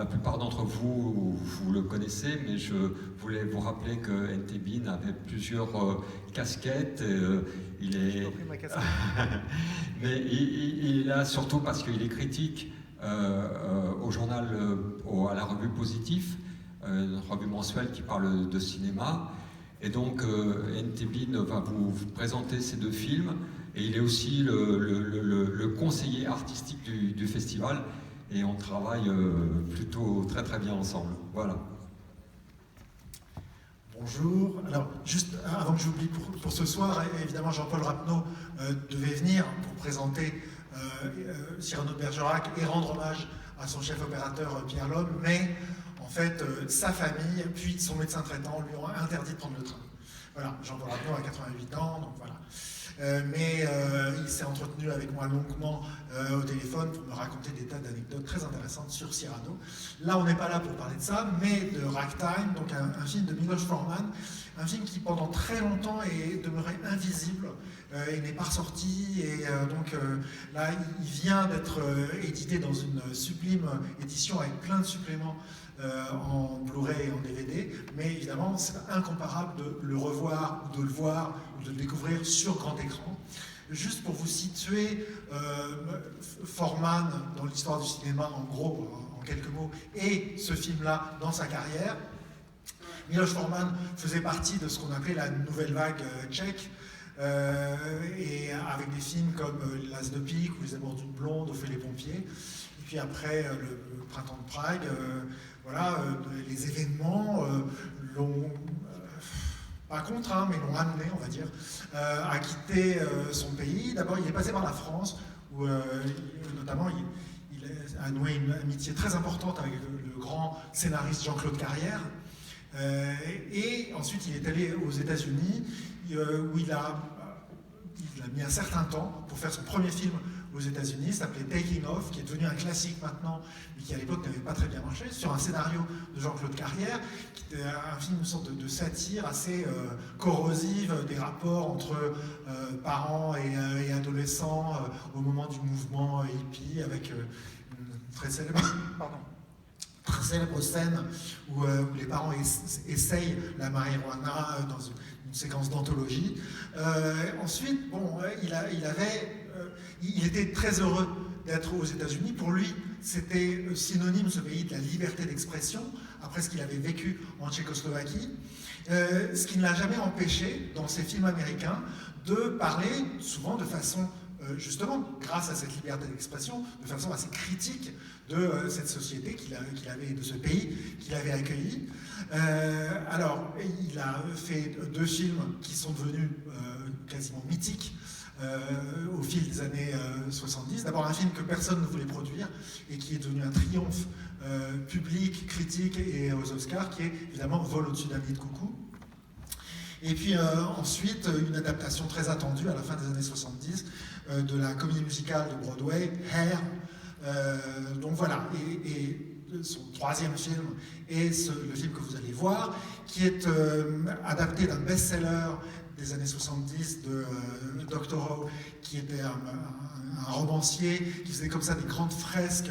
la plupart d'entre vous, vous le connaissez, mais je voulais vous rappeler que NT Bean avait plusieurs casquettes. Il est... mais il est là surtout parce qu'il est critique au journal, à la revue Positif, une revue mensuelle qui parle de cinéma. Et donc, NT Bean va vous présenter ces deux films. Et il est aussi le conseiller artistique du festival. Et on travaille plutôt très très bien ensemble. Voilà. Bonjour. Alors, juste avant que j'oublie pour ce soir, évidemment Jean-Paul Rapneau devait venir pour présenter Cyrano de Bergerac et rendre hommage à son chef opérateur Pierre Lhomme, mais en fait, sa famille, puis son médecin traitant lui ont interdit de prendre le train. Voilà, Jean-Paul Rapneau a 88 ans, donc voilà. Mais il s'est entretenu avec moi longuement au téléphone pour me raconter des tas d'anecdotes très intéressantes sur Cyrano. Là, on n'est pas là pour parler de ça, mais de Ragtime, donc un film de Miloš Forman, un film qui pendant très longtemps est demeuré invisible et n'est pas ressorti. Et donc là, il vient d'être édité dans une sublime édition avec plein de suppléments en Blu-ray et en DVD, mais évidemment c'est incomparable de le revoir, ou de le voir, ou de le découvrir sur grand écran. Juste pour vous situer, Forman dans l'histoire du cinéma, en gros, en quelques mots, et ce film-là dans sa carrière. Miloš Forman faisait partie de ce qu'on appelait la nouvelle vague tchèque, et avec des films comme L'As de pique ou Les Amours d'une blonde, Au fait les pompiers. Et puis après le printemps de Prague, voilà, les événements l'ont, pas contraint, mais l'ont amené, on va dire, à quitter son pays. D'abord, il est passé par la France, où notamment il a noué une amitié très importante avec le grand scénariste Jean-Claude Carrière. Et ensuite, il est allé aux États-Unis, où il a mis un certain temps pour faire son premier film aux États-Unis, s'appelait Taking Off, qui est devenu un classique maintenant, mais qui à l'époque n'avait pas très bien marché, sur un scénario de Jean-Claude Carrière, qui était un film, une sorte de satire assez corrosive des rapports entre parents et adolescents au moment du mouvement hippie, avec une très célèbre, très célèbre scène où les parents essayent la marijuana dans une séquence d'anthologie. Ensuite, bon, il était très heureux d'être aux États-Unis. Pour lui, c'était synonyme, ce pays, de la liberté d'expression, après ce qu'il avait vécu en Tchécoslovaquie. Ce qui ne l'a jamais empêché, dans ses films américains, de parler, souvent de façon, justement, grâce à cette liberté d'expression, de façon assez critique de cette société qu'il avait, de ce pays qu'il avait accueilli. Alors, il a fait deux films qui sont devenus quasiment mythiques au fil des années 70. D'abord un film que personne ne voulait produire et qui est devenu un triomphe public, critique et aux Oscars, qui est évidemment Vol au-dessus d'un nid de coucou. Et puis ensuite, une adaptation très attendue à la fin des années 70 de la comédie musicale de Broadway, Hair. Donc voilà, et son troisième film est le film que vous allez voir, qui est adapté d'un best-seller des années 70 de Dr. Who, qui était un romancier qui faisait comme ça des grandes fresques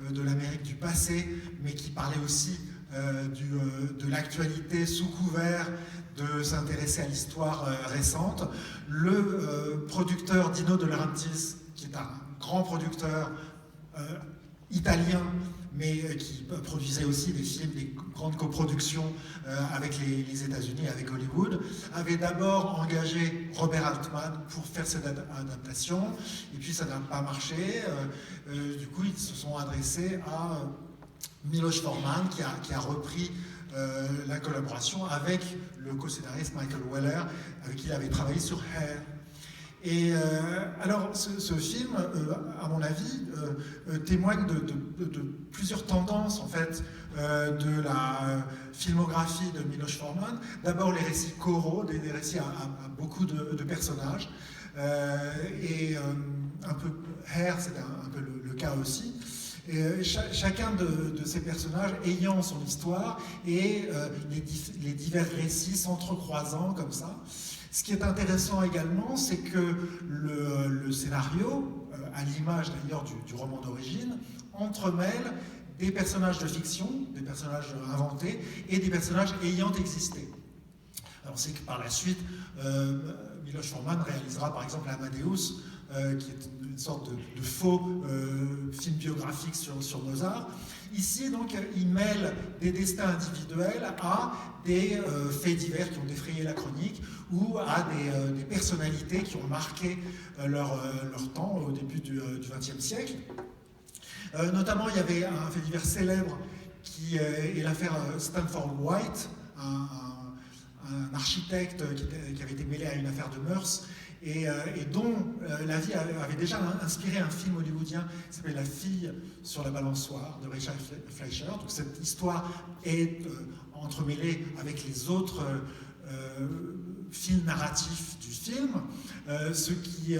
de l'Amérique du passé, mais qui parlait aussi de l'actualité sous couvert de s'intéresser à l'histoire récente. Le producteur Dino De Laurentiis, qui est un grand producteur italien, mais qui produisait aussi des films, des grandes coproductions avec les États-Unis, avec Hollywood, avait d'abord engagé Robert Altman pour faire cette adaptation, et puis ça n'a pas marché. Du coup, ils se sont adressés à Miloš Forman, qui a repris la collaboration avec le co-scénariste Michael Weller, avec qui il avait travaillé sur Hair. Et alors, ce film, à mon avis, témoigne de plusieurs tendances, en fait, de la filmographie de Miloš Forman. D'abord, les récits choraux, des récits à beaucoup de personnages. Et un peu, Hair, c'est un peu le cas aussi. Et chacun de ces personnages ayant son histoire et les divers récits s'entrecroisant comme ça. Ce qui est intéressant également, c'est que le scénario, à l'image d'ailleurs du roman d'origine, entremêle des personnages de fiction, des personnages inventés, et des personnages ayant existé. Alors, on sait que par la suite, Miloš Forman réalisera par exemple Amadeus, qui est une sorte de faux film biographique sur Mozart. Ici, donc, il mêle des destins individuels à des faits divers qui ont défrayé la chronique ou à des personnalités qui ont marqué leur temps au début du XXe siècle. Notamment, il y avait un fait divers célèbre qui est l'affaire Stanford White, un architecte qui avait été mêlé à une affaire de mœurs et dont la vie avait déjà inspiré un film hollywoodien qui s'appelle La fille sur la balançoire de Richard Fleischer. Donc cette histoire est entremêlée avec les autres films narratifs du film. Ceux qui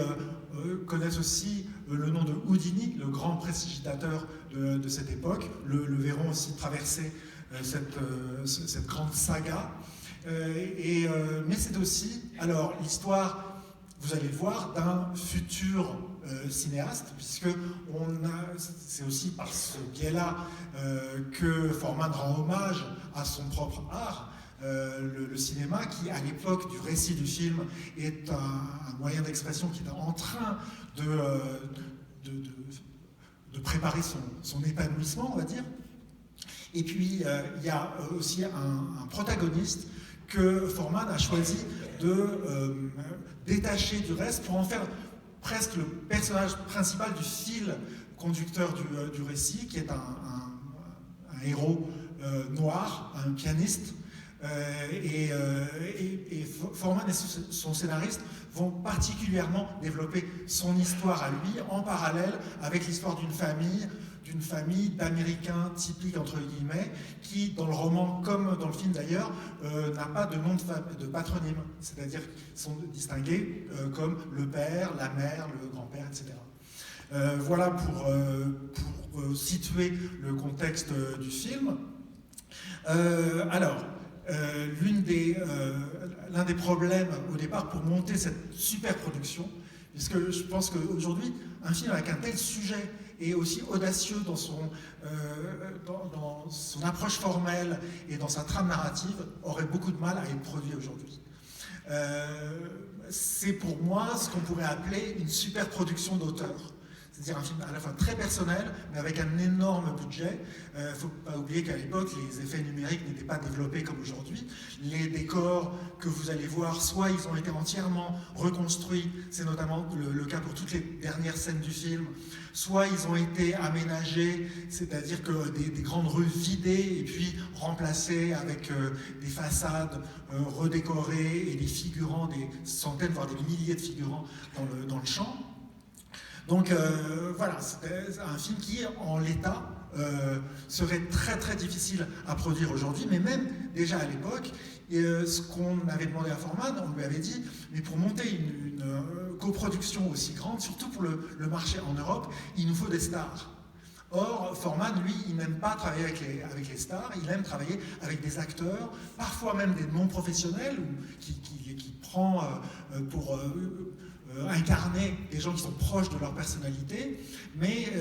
connaissent aussi le nom de Houdini, le grand prestidigitateur de cette époque, le verront aussi traverser cette grande saga. Mais c'est aussi, alors, l'histoire, vous allez le voir, d'un futur cinéaste, puisque c'est aussi par ce biais-là que Forman rend hommage à son propre art, le cinéma, qui, à l'époque du récit du film, est un moyen d'expression qui est en train de préparer son épanouissement, on va dire. Et puis, il y a aussi un protagoniste que Forman a choisi de détacher du reste pour en faire presque le personnage principal du fil conducteur du récit, qui est un héros noir, un pianiste. Et Forman et son scénariste vont particulièrement développer son histoire à lui en parallèle avec l'histoire d'une famille d'Américains typiques, entre guillemets, qui, dans le roman comme dans le film d'ailleurs, n'a pas de nom de patronyme, c'est-à-dire qu'ils sont distingués comme le père, la mère, le grand-père, etc. Voilà pour situer le contexte du film. L'un des problèmes au départ pour monter cette super production, puisque je pense qu'aujourd'hui, un film avec un tel sujet et aussi audacieux dans son approche formelle et dans sa trame narrative, aurait beaucoup de mal à être produit aujourd'hui. C'est pour moi ce qu'on pourrait appeler une super production d'auteur. C'est-à-dire un film à la fois très personnel, mais avec un énorme budget. Il ne faut pas oublier qu'à l'époque, les effets numériques n'étaient pas développés comme aujourd'hui. Les décors que vous allez voir, soit ils ont été entièrement reconstruits, c'est notamment le cas pour toutes les dernières scènes du film, soit ils ont été aménagés, c'est-à-dire que des grandes rues vidées et puis remplacées avec des façades redécorées et des figurants, des centaines, voire des milliers de figurants dans le champ. Donc voilà, c'est un film qui, en l'état, serait très très difficile à produire aujourd'hui, mais même déjà à l'époque, ce qu'on avait demandé à Forman, on lui avait dit, mais pour monter une coproduction aussi grande, surtout pour le marché en Europe, il nous faut des stars. Or, Forman, lui, il n'aime pas travailler avec les stars, il aime travailler avec des acteurs, parfois même des non-professionnels, qui prend pour incarner des gens qui sont proches de leur personnalité, mais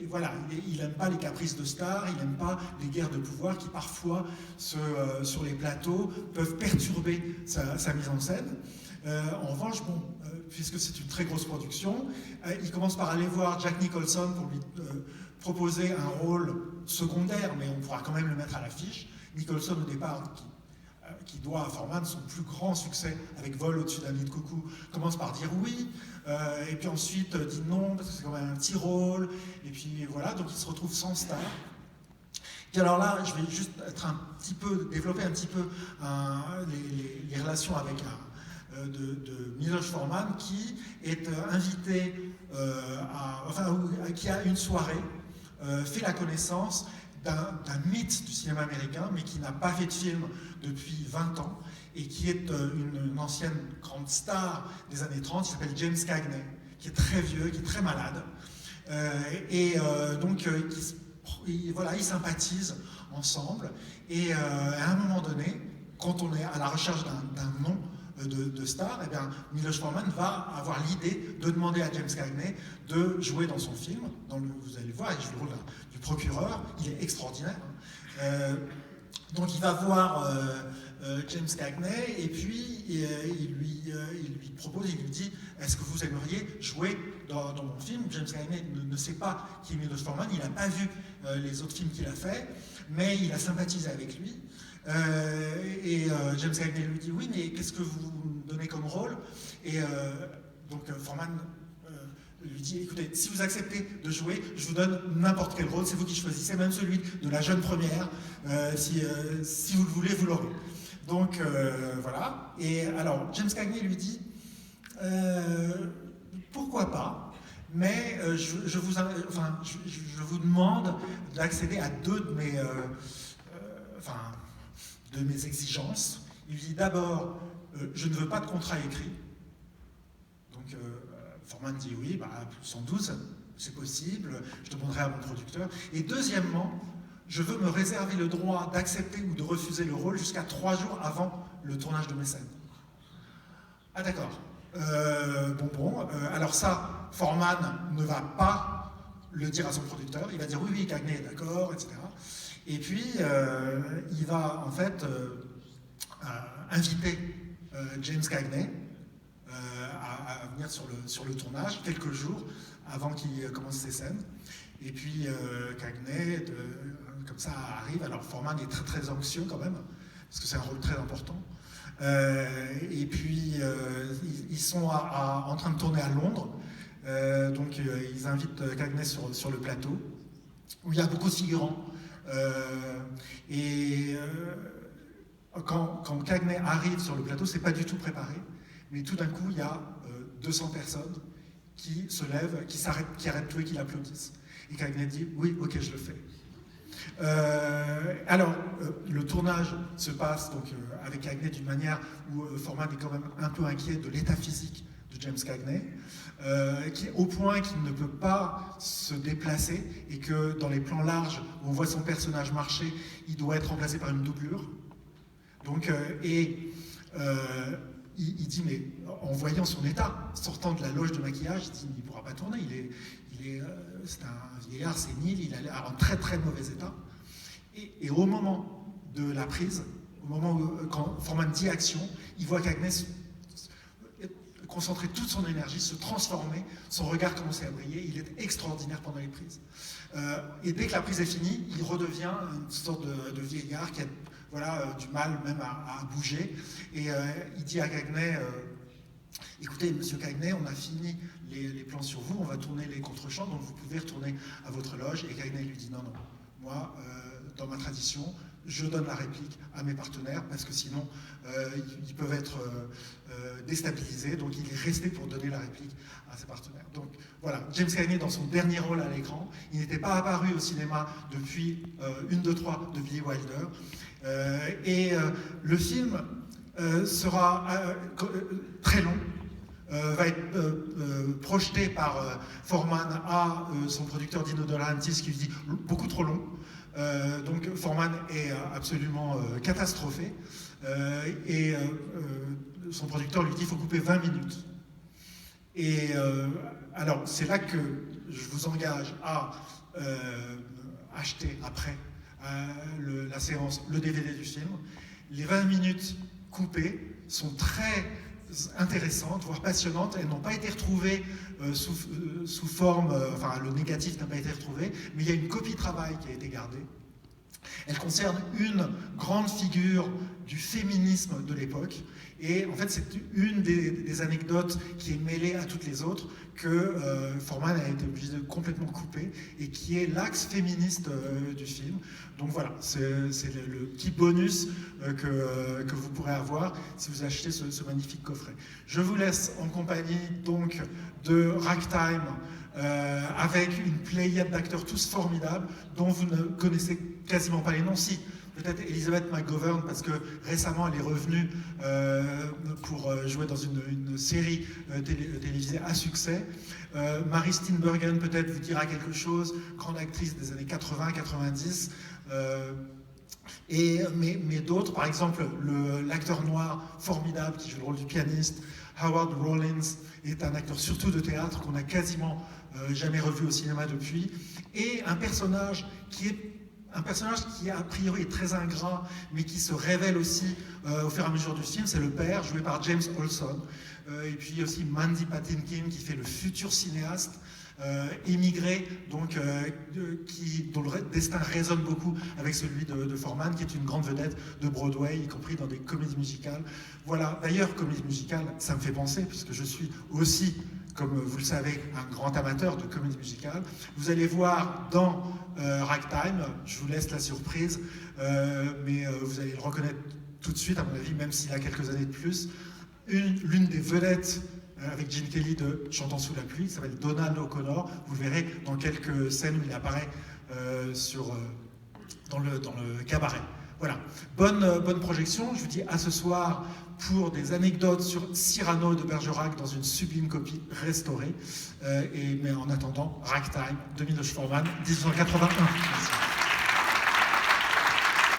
voilà, il n'aime pas les caprices de stars, il n'aime pas les guerres de pouvoir qui parfois, sur les plateaux, peuvent perturber sa mise en scène. En revanche, bon, puisque c'est une très grosse production, il commence par aller voir Jack Nicholson pour lui proposer un rôle secondaire, mais on pourra quand même le mettre à l'affiche. Nicholson, au départ, qui doit à Forman son plus grand succès avec Vol au-dessus d'un nid de coucou, commence par dire oui, et puis ensuite dit non, parce que c'est quand même un petit rôle, et puis voilà, donc il se retrouve sans star. Puis alors là, je vais juste développer un petit peu les relations avec de Miloš Forman, qui est invité, qui a une soirée, fait la connaissance d'un mythe du cinéma américain, mais qui n'a pas fait de film depuis 20 ans, et qui est une ancienne grande star des années 30, qui s'appelle James Cagney, qui est très vieux, qui est très malade. Donc, ils sympathisent ensemble, et à un moment donné, quand on est à la recherche d'un nom de stars, eh bien, Milos Forman va avoir l'idée de demander à James Cagney de jouer dans son film. Vous allez le voir, il joue le rôle du procureur, il est extraordinaire. Donc il va voir James Cagney et puis il lui propose, il lui dit est-ce que vous aimeriez jouer dans mon film? James Cagney ne sait pas qui est Milos Forman, il n'a pas vu les autres films qu'il a fait, mais il a sympathisé avec lui. James Cagney lui dit oui, mais qu'est-ce que vous me donnez comme rôle? Donc Forman lui dit écoutez, si vous acceptez de jouer, je vous donne n'importe quel rôle, c'est vous qui choisissez, même celui de la jeune première, si vous le voulez, vous l'aurez. Donc voilà. Et alors James Cagney lui dit pourquoi pas, mais je vous demande d'accéder à deux de mes exigences. Il lui dit d'abord je ne veux pas de contrat écrit. Donc Forman dit oui, sans doute, c'est possible, je demanderai à mon producteur. Et deuxièmement, je veux me réserver le droit d'accepter ou de refuser le rôle jusqu'à 3 jours avant le tournage de mes scènes. Ah d'accord. Alors ça, Forman ne va pas le dire à son producteur, il va dire oui, Cagney est d'accord, etc. Et puis, il va en fait inviter James Cagney à venir sur le tournage quelques jours avant qu'il commence ses scènes. Et puis Cagney, comme ça, arrive. Alors Forman est très très anxieux quand même, parce que c'est un rôle très important. Et puis ils sont en train de tourner à Londres. Donc ils invitent Cagney sur le plateau, où il y a beaucoup de figurants. Quand Cagney arrive sur le plateau, c'est pas du tout préparé, mais tout d'un coup, il y a 200 personnes qui se lèvent, qui s'arrêtent, qui arrêtent tout et qui l'applaudissent. Et Cagney dit « Oui, ok, je le fais ». Le tournage se passe donc, avec Cagney d'une manière où Forman est quand même un peu inquiet de l'état physique de James Cagney, au point qu'il ne peut pas se déplacer et que dans les plans larges où on voit son personnage marcher, il doit être remplacé par une doublure. Donc, il dit, mais en voyant son état, sortant de la loge de maquillage, il dit, il ne pourra pas tourner, c'est un vieillard sénile, il a l'air en très très mauvais état. Et au moment de la prise, au moment où quand Forman dit action, il voit Cagney concentrer toute son énergie, se transformer, son regard commencer à briller, il est extraordinaire pendant les prises. Et dès que la prise est finie, il redevient une sorte de vieillard qui a du mal même à bouger. Et il dit à Cagney, écoutez, monsieur Cagney, on a fini les plans sur vous, on va tourner les contre-champs, donc vous pouvez retourner à votre loge. Et Cagney lui dit, non, moi, dans ma tradition, je donne la réplique à mes partenaires, parce que sinon, ils peuvent être déstabilisés, donc il est resté pour donner la réplique à ses partenaires. Donc voilà, James Cagney dans son dernier rôle à l'écran, il n'était pas apparu au cinéma depuis 1, 2, 3 de Billy Wilder, le film sera très long, va être projeté par Forman à son producteur Dino De Laurentiis qui lui dit beaucoup trop long. Donc Forman est absolument catastrophé son producteur lui dit il faut couper 20 minutes. Et alors c'est là que je vous engage à acheter après la séance le DVD du film. Les 20 minutes coupées sont très intéressantes, voire passionnantes. Elles n'ont pas été retrouvées sous forme, le négatif n'a pas été retrouvé, mais il y a une copie travail qui a été gardée. Elle concerne une grande figure du féminisme de l'époque. Et en fait, c'est une des anecdotes qui est mêlée à toutes les autres que Forman a été obligé de complètement couper et qui est l'axe féministe du film. Donc voilà, c'est le petit bonus que vous pourrez avoir si vous achetez ce magnifique coffret. Je vous laisse en compagnie donc de Ragtime avec une pléiade d'acteurs tous formidables dont vous ne connaissez quasiment pas les noms. Si, peut-être Elizabeth McGovern, parce que récemment elle est revenue pour jouer dans une série télévisée à succès. Mary Steenburgen peut-être vous dira quelque chose, grande actrice des années 80-90. Mais d'autres, par exemple, l'acteur noir formidable qui joue le rôle du pianiste, Howard Rollins, est un acteur surtout de théâtre qu'on n'a quasiment jamais revu au cinéma depuis, et un personnage qui a priori est très ingrat, mais qui se révèle aussi au fur et à mesure du film, c'est le père, joué par James Olson. Et puis aussi Mandy Patinkin, qui fait le futur cinéaste, émigré, donc, dont le destin résonne beaucoup avec celui de Foreman, qui est une grande vedette de Broadway, y compris dans des comédies musicales. Voilà, d'ailleurs, comédie musicale, ça me fait penser, puisque je suis aussi, comme vous le savez, un grand amateur de comédie musicale. Vous allez voir dans Ragtime, je vous laisse la surprise, mais vous allez le reconnaître tout de suite, à mon avis, même s'il a quelques années de plus, l'une des vedettes avec Gene Kelly de Chantons sous la pluie, s'appelle Donald O'Connor. Vous le verrez dans quelques scènes où il apparaît dans le cabaret. Voilà, bonne projection. Je vous dis à ce soir pour des anecdotes sur Cyrano de Bergerac dans une sublime copie restaurée. Mais en attendant, Ragtime de Miloš Forman, 1981. Merci.